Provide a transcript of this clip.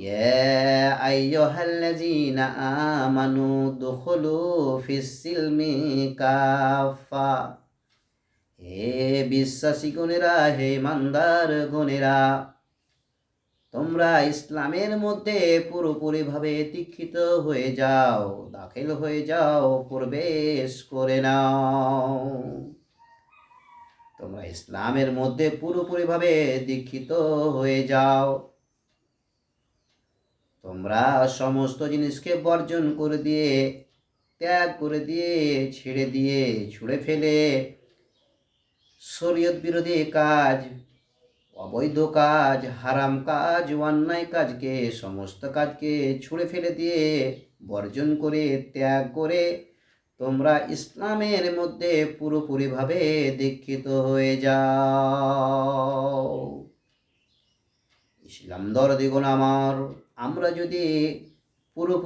ইয়া আইয়ুহাল্লাযীনা আমানু দুখুলু ফিস-সিলমি কাফা। হে বিশ্বাসীগণেরা, হে ইমানদার গণেরা, তোমরা ইসলামের মধ্যে পুরোপুরিভাবে দীক্ষিত হয়ে যাও, দাখিল হয়ে যাও, প্রবেশ করে নাও। তোমরা ইসলামের মধ্যে পুরোপুরিভাবে দীক্ষিত হয়ে যাও। তোমরা সমস্ত জিনিসকে বর্জন করে দিয়ে, ত্যাগ করে দিয়ে, ছেড়ে দিয়ে, ছুঁড়ে ফেলে শরীয়ত বিরোধী কাজ, অবৈধ কাজ, হারাম কাজ, অন্যায় কাজকে, সমস্ত কাজকে ছুঁড়ে ফেলে দিয়ে, বর্জন করে, ত্যাগ করে তোমরা ইসলামের মধ্যে পুরোপুরিভাবে দীক্ষিত হয়ে যাও। ইসলাম দরদিগণ আমার, আমরা যদি পুরোপুরি